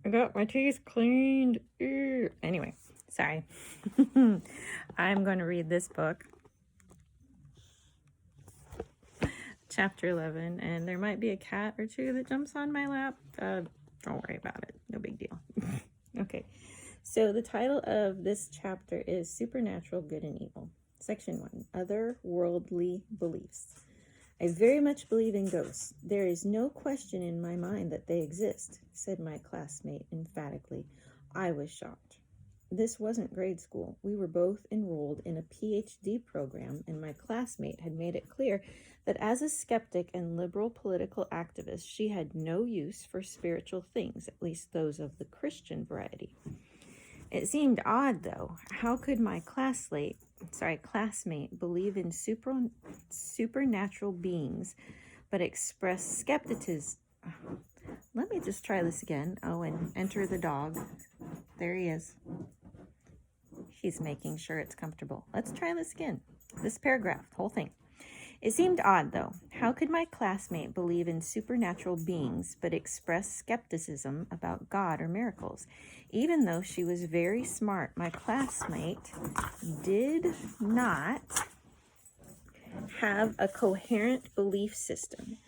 I got my teeth cleaned. Ew. Anyway, sorry. I'm going to read this book, chapter 11, and there might be a cat or two that jumps on my lap. Don't worry about it. No big deal. Okay. So the title of this chapter is Supernatural Good and Evil. Section 1, Otherworldly Beliefs. I very much believe in ghosts. There is no question in my mind that they exist, said my classmate emphatically. I was shocked. This wasn't grade school. We were both enrolled in a PhD program, and my classmate had made it clear that as a skeptic and liberal political activist, she had no use for spiritual things, at least those of the Christian variety. It seemed odd, though. How could my classmate believe in supernatural beings but express skepticism? Let me just try this again. Oh, and enter the dog. There he is. He's making sure it's comfortable. Let's try this again. This paragraph, the whole thing. It seemed odd, though. How could my classmate believe in supernatural beings but express skepticism about God or miracles? Even though she was very smart, my classmate did not have a coherent belief system.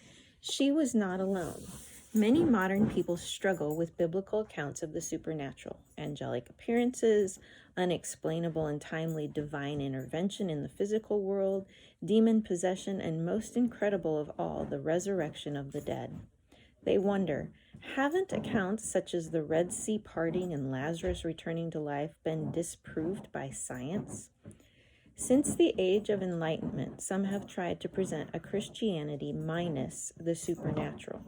She was not alone. Many modern people struggle with biblical accounts of the supernatural, angelic appearances, unexplainable and timely divine intervention in the physical world, demon possession, and most incredible of all, the resurrection of the dead. They wonder, haven't accounts such as the Red Sea parting and Lazarus returning to life been disproved by science? Since the Age of Enlightenment, some have tried to present a Christianity minus the supernatural.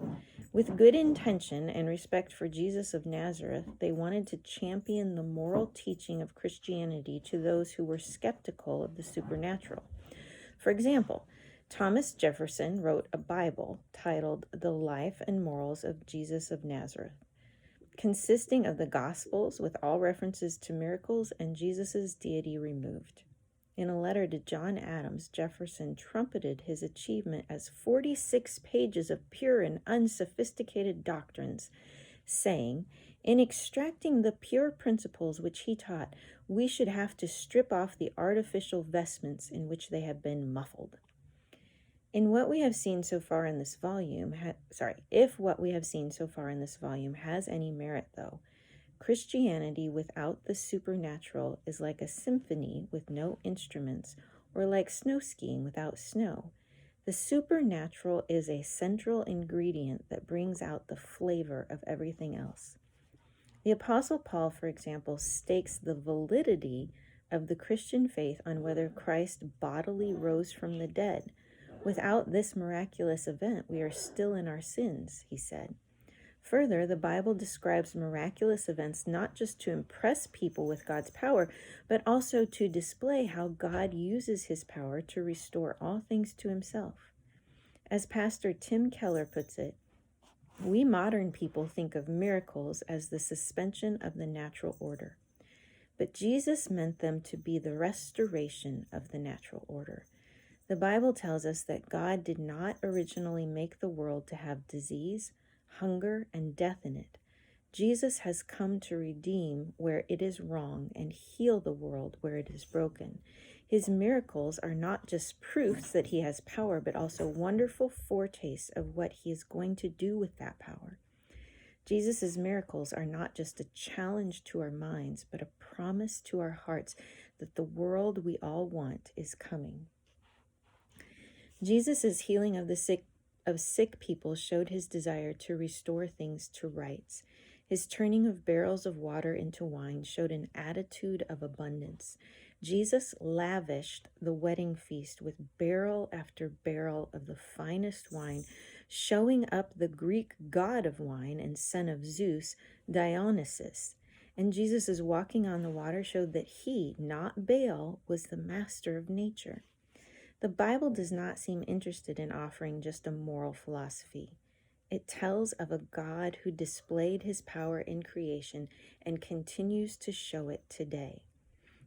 With good intention and respect for Jesus of Nazareth, they wanted to champion the moral teaching of Christianity to those who were skeptical of the supernatural. For example, Thomas Jefferson wrote a Bible titled The Life and Morals of Jesus of Nazareth, consisting of the Gospels with all references to miracles and Jesus' deity removed. In a letter to John Adams, Jefferson trumpeted his achievement as 46 pages of pure and unsophisticated doctrines, saying, in extracting the pure principles which he taught, we should have to strip off the artificial vestments in which they have been muffled. If what we have seen so far in this volume has any merit, though, Christianity without the supernatural is like a symphony with no instruments, or like snow skiing without snow. The supernatural is a central ingredient that brings out the flavor of everything else. The Apostle Paul, for example, stakes the validity of the Christian faith on whether Christ bodily rose from the dead. Without this miraculous event, we are still in our sins, he said. Further, the Bible describes miraculous events not just to impress people with God's power, but also to display how God uses his power to restore all things to himself. As Pastor Tim Keller puts it, we modern people think of miracles as the suspension of the natural order, but Jesus meant them to be the restoration of the natural order. The Bible tells us that God did not originally make the world to have disease, hunger, and death in it. Jesus has come to redeem where it is wrong and heal the world where it is broken. His miracles are not just proofs that he has power, but also wonderful foretastes of what he is going to do with that power. Jesus' miracles are not just a challenge to our minds, but a promise to our hearts that the world we all want is coming. Jesus' healing of sick people showed his desire to restore things to rights. His turning of barrels of water into wine showed an attitude of abundance. Jesus lavished the wedding feast with barrel after barrel of the finest wine, showing up the Greek god of wine and son of Zeus, Dionysus. And Jesus' walking on the water showed that he, not Baal, was the master of nature. The Bible does not seem interested in offering just a moral philosophy. It tells of a God who displayed his power in creation and continues to show it today.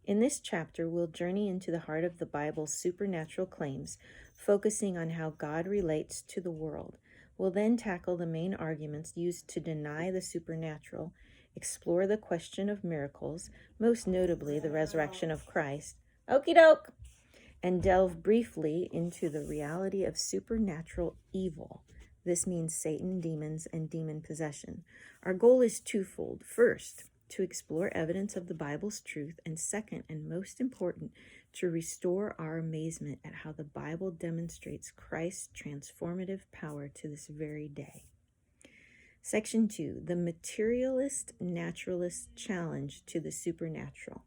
In this chapter, we'll journey into the heart of the Bible's supernatural claims, focusing on how God relates to the world. We'll then tackle the main arguments used to deny the supernatural, explore the question of miracles, most notably the resurrection of Christ, okie doke, and delve briefly into the reality of supernatural evil. This means Satan, demons, and demon possession. Our goal is twofold. First, to explore evidence of the Bible's truth, and second, and most important, to restore our amazement at how the Bible demonstrates Christ's transformative power to this very day. Section 2, the materialist naturalist challenge to the supernatural.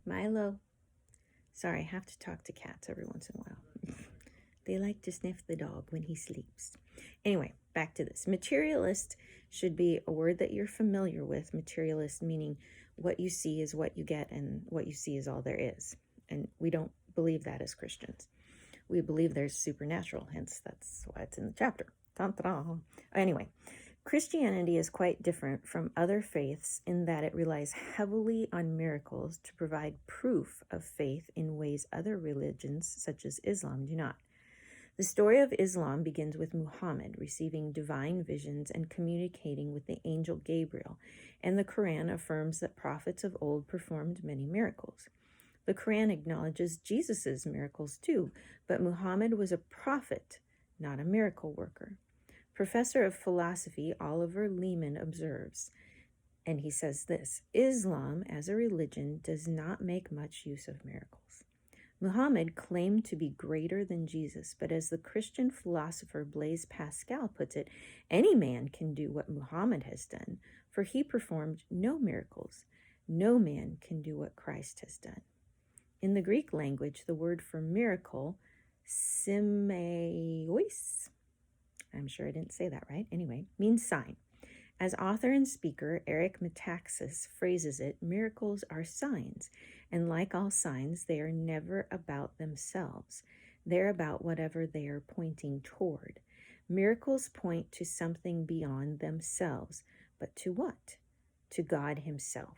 Milo. Sorry, I have to talk to cats every once in a while. They like to sniff the dog when he sleeps. Anyway, back to this. Materialist should be a word that you're familiar with. Materialist meaning what you see is what you get, and what you see is all there is. And we don't believe that as Christians. We believe there's supernatural, hence that's why it's in the chapter. Ta-ta-da. Anyway, Christianity is quite different from other faiths in that it relies heavily on miracles to provide proof of faith in ways other religions, such as Islam, do not. The story of Islam begins with Muhammad receiving divine visions and communicating with the angel Gabriel, and the Quran affirms that prophets of old performed many miracles. The Quran acknowledges Jesus' miracles too, but Muhammad was a prophet, not a miracle worker. Professor of philosophy Oliver Leaman observes, and he says this, Islam as a religion does not make much use of miracles. Muhammad claimed to be greater than Jesus, but as the Christian philosopher Blaise Pascal puts it, any man can do what Muhammad has done, for he performed no miracles. No man can do what Christ has done. In the Greek language, the word for miracle, semeios, I'm sure I didn't say that right, anyway, means sign. As author and speaker Eric Metaxas phrases it, miracles are signs, and like all signs, they are never about themselves. They're about whatever they are pointing toward. Miracles point to something beyond themselves, but to what? To God himself.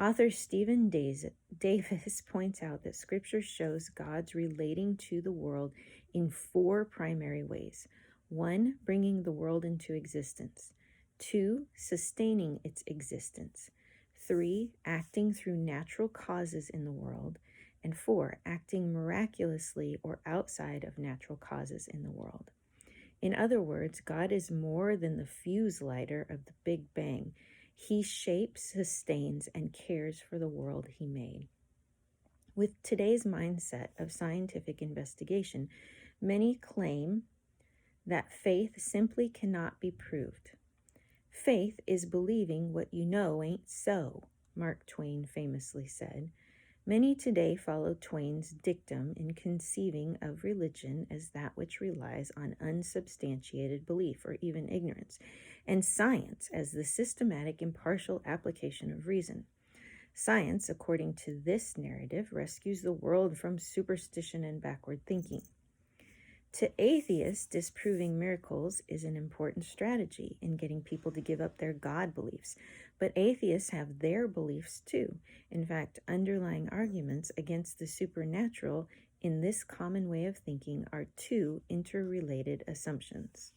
Author Stephen Davis points out that Scripture shows God's relating to the world in 4 primary ways. 1, bringing the world into existence. 2, sustaining its existence. 3, acting through natural causes in the world. And 4, acting miraculously or outside of natural causes in the world. In other words, God is more than the fuse lighter of the Big Bang. He shapes, sustains, and cares for the world he made. With today's mindset of scientific investigation, many claim that faith simply cannot be proved. Faith is believing what you know ain't so, Mark Twain famously said. Many today follow Twain's dictum in conceiving of religion as that which relies on unsubstantiated belief or even ignorance, and science as the systematic, impartial application of reason. Science, according to this narrative, rescues the world from superstition and backward thinking. To atheists, disproving miracles is an important strategy in getting people to give up their God beliefs. But atheists have their beliefs too. In fact, underlying arguments against the supernatural in this common way of thinking are 2 interrelated assumptions.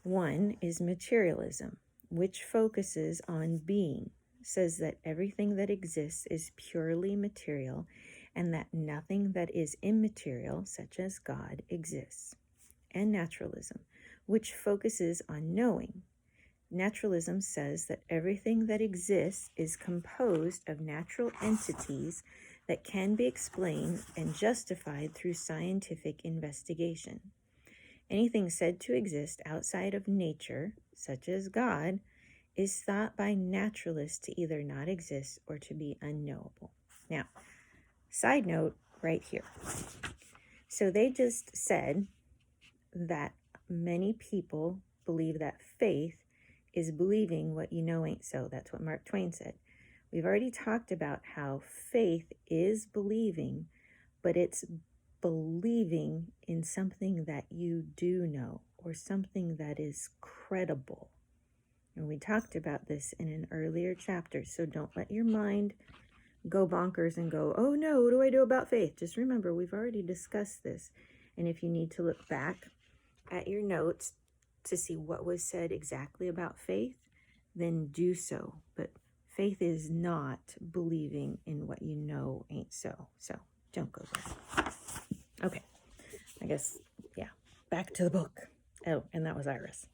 1 is materialism, which focuses on being, says that everything that exists is purely material, and that nothing that is immaterial, such as God, exists. And naturalism, which focuses on knowing. Naturalism says that everything that exists is composed of natural entities that can be explained and justified through scientific investigation. Anything said to exist outside of nature, such as God, is thought by naturalists to either not exist or to be unknowable. Now, side note right here. So they just said that many people believe that faith is believing what you know ain't so. That's what Mark Twain said. We've already talked about how faith is believing, but it's believing in something that you do know or something that is credible. And we talked about this in an earlier chapter, so don't let your mind go bonkers and go, oh no, what do I do about faith? Just remember, we've already discussed this. And if you need to look back, at your notes to see what was said exactly about faith, then do so. But faith is not believing in what you know ain't so. So don't go there. Okay, I guess, yeah, back to the book. Oh, and that was Iris.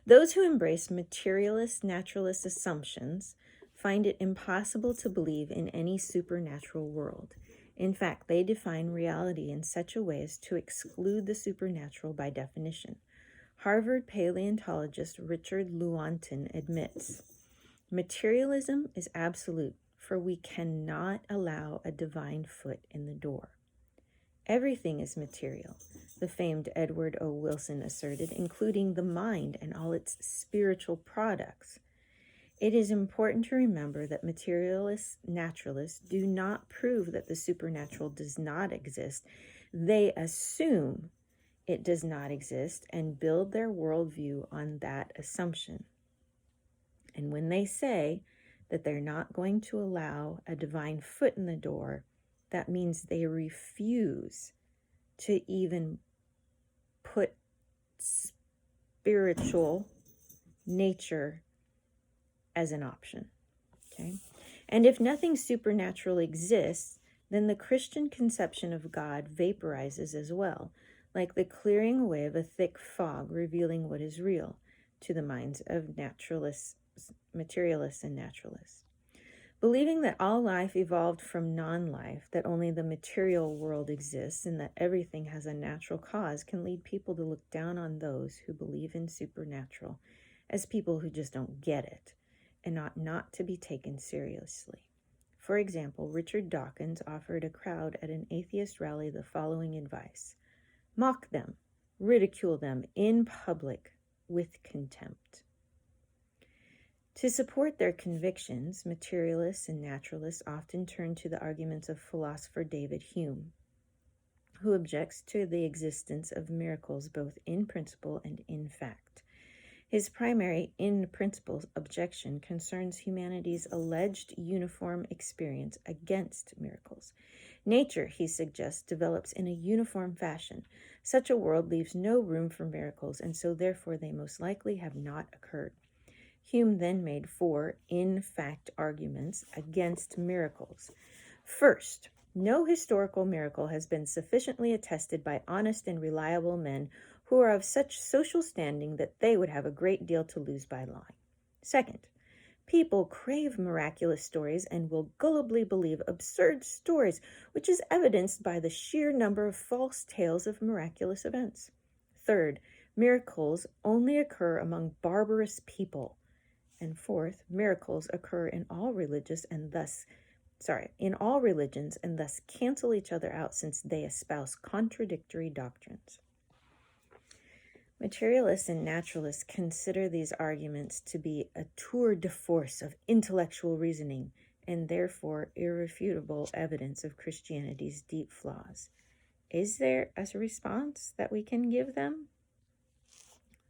Those who embrace materialist, naturalist assumptions find it impossible to believe in any supernatural world. In fact, they define reality in such a way as to exclude the supernatural by definition. Harvard paleontologist Richard Lewontin admits, materialism is absolute, for we cannot allow a divine foot in the door. Everything is material, the famed Edward O. Wilson asserted, including the mind and all its spiritual products. It is important to remember that materialist naturalists do not prove that the supernatural does not exist. They assume it does not exist and build their worldview on that assumption. And when they say that they're not going to allow a divine foot in the door, that means they refuse to even put spiritual nature as an option. Okay? And if nothing supernatural exists, then the Christian conception of God vaporizes as well, like the clearing away of a thick fog revealing what is real to the minds of naturalists, materialists, and naturalists. Believing that all life evolved from non-life, that only the material world exists, and that everything has a natural cause can lead people to look down on those who believe in supernatural as people who just don't get it and ought not to be taken seriously. For example, Richard Dawkins offered a crowd at an atheist rally the following advice: mock them, ridicule them in public with contempt. To support their convictions, materialists and naturalists often turn to the arguments of philosopher David Hume, who objects to the existence of miracles both in principle and in fact. His primary in principle objection concerns humanity's alleged uniform experience against miracles. Nature, he suggests, develops in a uniform fashion. Such a world leaves no room for miracles, and so therefore they most likely have not occurred. Hume then made 4 in-fact arguments against miracles. First, no historical miracle has been sufficiently attested by honest and reliable men who are of such social standing that they would have a great deal to lose by lying. Second, people crave miraculous stories and will gullibly believe absurd stories, which is evidenced by the sheer number of false tales of miraculous events. Third, miracles only occur among barbarous people. And fourth, miracles occur in all religions and thus cancel each other out since they espouse contradictory doctrines. Materialists and naturalists consider these arguments to be a tour de force of intellectual reasoning and therefore irrefutable evidence of Christianity's deep flaws. Is there a response that we can give them?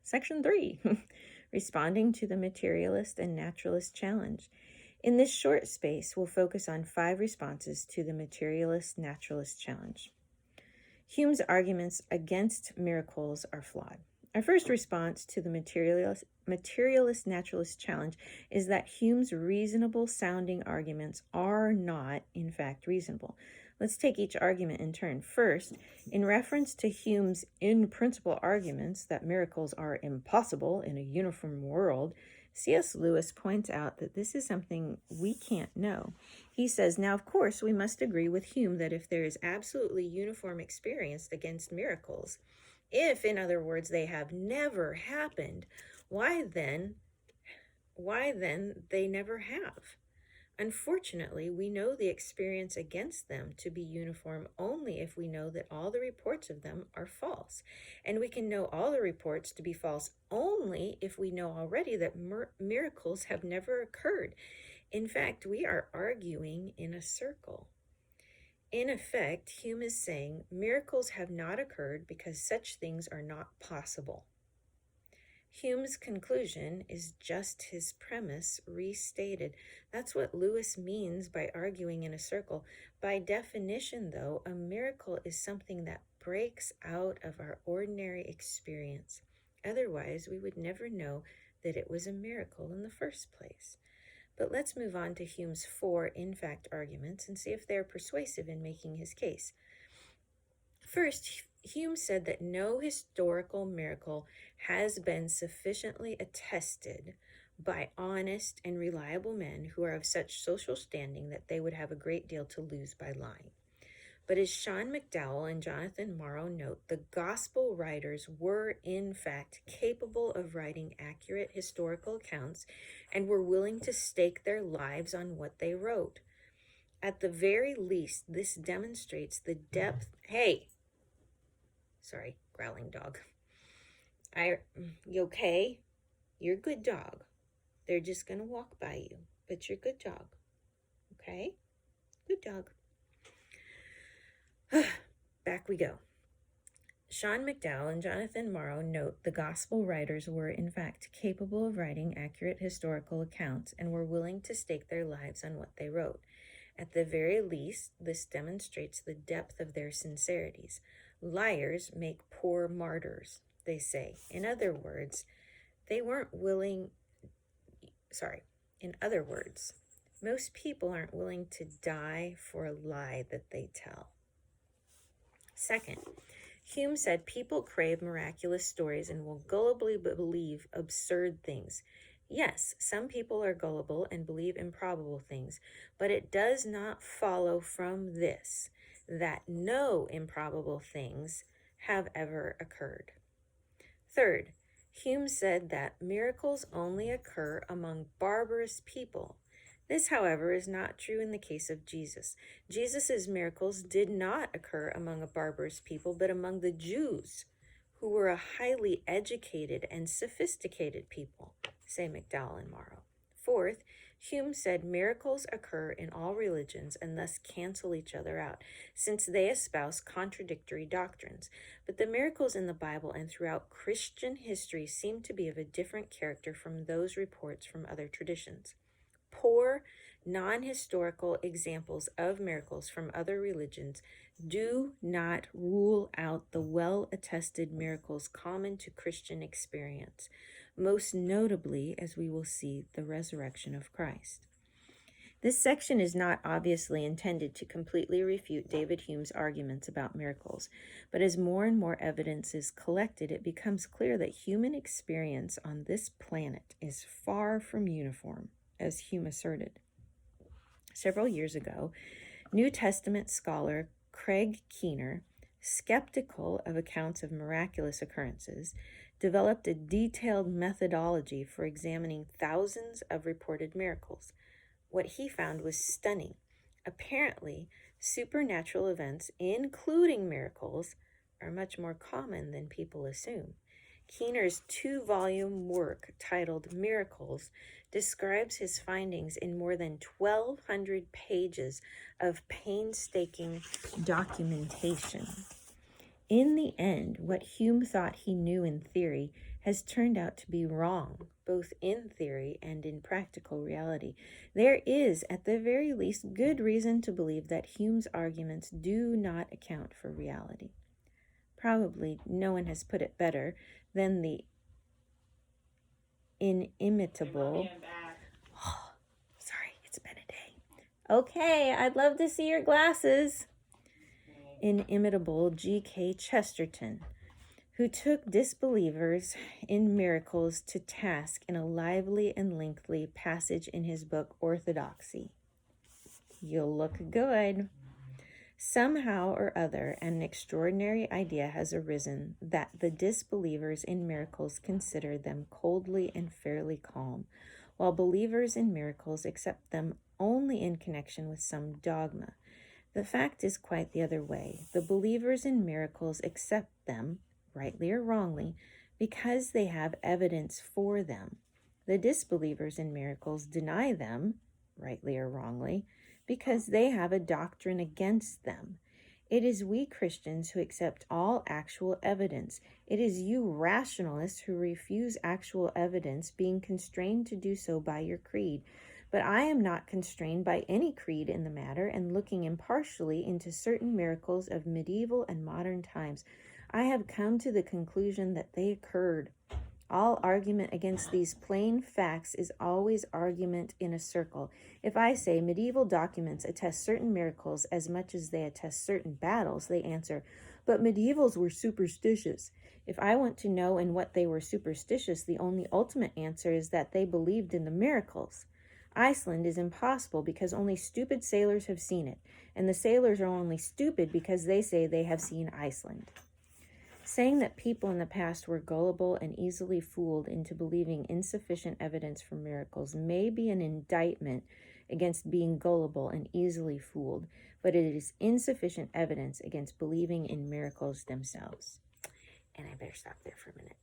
Section 3. Responding to the materialist and naturalist challenge. In this short space, we'll focus on 5 responses to the materialist-naturalist challenge. Hume's arguments against miracles are flawed. Our first response to the materialist-naturalist challenge is that Hume's reasonable-sounding arguments are not, in fact, reasonable. Let's take each argument in turn. First, in reference to Hume's in-principle arguments that miracles are impossible in a uniform world, C.S. Lewis points out that this is something we can't know. He says, now, of course, we must agree with Hume that if there is absolutely uniform experience against miracles, if, in other words, they have never happened, why then they never have? Unfortunately, we know the experience against them to be uniform only if we know that all the reports of them are false. And we can know all the reports to be false only if we know already that miracles have never occurred. In fact, we are arguing in a circle. In effect, Hume is saying miracles have not occurred because such things are not possible. Hume's conclusion is just his premise restated. That's what Lewis means by arguing in a circle. By definition, though, a miracle is something that breaks out of our ordinary experience. Otherwise, we would never know that it was a miracle in the first place. But let's move on to Hume's 4 in-fact arguments and see if they're persuasive in making his case. First, Hume said that no historical miracle has been sufficiently attested by honest and reliable men who are of such social standing that they would have a great deal to lose by lying. But as Sean McDowell and Jonathan Morrow note, the gospel writers were in fact capable of writing accurate historical accounts and were willing to stake their lives on what they wrote. At the very least, this demonstrates the depth... Hey! Sorry, growling dog. You okay? You're a good dog. They're just going to walk by you, but you're a good dog. Okay? Good dog. Back we go. Sean McDowell and Jonathan Morrow note the gospel writers were in fact capable of writing accurate historical accounts and were willing to stake their lives on what they wrote. At the very least, this demonstrates the depth of their sincerities. Liars make poor martyrs, they say. In other words, most people aren't willing to die for a lie that they tell. Second, Hume said people crave miraculous stories and will gullibly believe absurd things. Yes, some people are gullible and believe improbable things, but it does not follow from this that no improbable things have ever occurred. Third, Hume said that miracles only occur among barbarous people. This, however, is not true in the case of Jesus. Jesus' miracles did not occur among a barbarous people, but among the Jews, who were a highly educated and sophisticated people, say McDowell and Morrow. Fourth, Hume said miracles occur in all religions and thus cancel each other out, since they espouse contradictory doctrines. But the miracles in the Bible and throughout Christian history seem to be of a different character from those reports from other traditions. Poor, non-historical examples of miracles from other religions do not rule out the well-attested miracles common to Christian experience, most notably, as we will see, the resurrection of Christ. This section is not obviously intended to completely refute David Hume's arguments about miracles, but as more and more evidence is collected, it becomes clear that human experience on this planet is far from uniform, as Hume asserted. Several years ago, New Testament scholar Craig Keener, skeptical of accounts of miraculous occurrences, developed a detailed methodology for examining thousands of reported miracles. What he found was stunning. Apparently, supernatural events, including miracles, are much more common than people assume. Keener's 2-volume work titled Miracles describes his findings in more than 1,200 pages of painstaking documentation. In the end, what Hume thought he knew in theory has turned out to be wrong, both in theory and in practical reality. There is, at the very least, good reason to believe that Hume's arguments do not account for reality. Probably no one has put it better than the inimitable... sorry, it's been a day. Okay, I'd love to see your glasses. Inimitable G.K. Chesterton, who took disbelievers in miracles to task in a lively and lengthy passage in his book Orthodoxy. You'll look good. Somehow or other, an extraordinary idea has arisen that the disbelievers in miracles consider them coldly and fairly calm, while believers in miracles accept them only in connection with some dogma. The fact is quite the other way. The believers in miracles accept them, rightly or wrongly, because they have evidence for them. The disbelievers in miracles deny them, rightly or wrongly, because they have a doctrine against them. It is we Christians who accept all actual evidence. It is you rationalists who refuse actual evidence, being constrained to do so by your creed. But I am not constrained by any creed in the matter, and looking impartially into certain miracles of medieval and modern times, I have come to the conclusion that they occurred. All argument against these plain facts is always argument in a circle. If I say medieval documents attest certain miracles as much as they attest certain battles, they answer, but medievals were superstitious. If I want to know in what they were superstitious, the only ultimate answer is that they believed in the miracles. Iceland is impossible because only stupid sailors have seen it, and the sailors are only stupid because they say they have seen Iceland. Saying that people in the past were gullible and easily fooled into believing insufficient evidence for miracles may be an indictment against being gullible and easily fooled, but it is insufficient evidence against believing in miracles themselves. And I better stop there for a minute.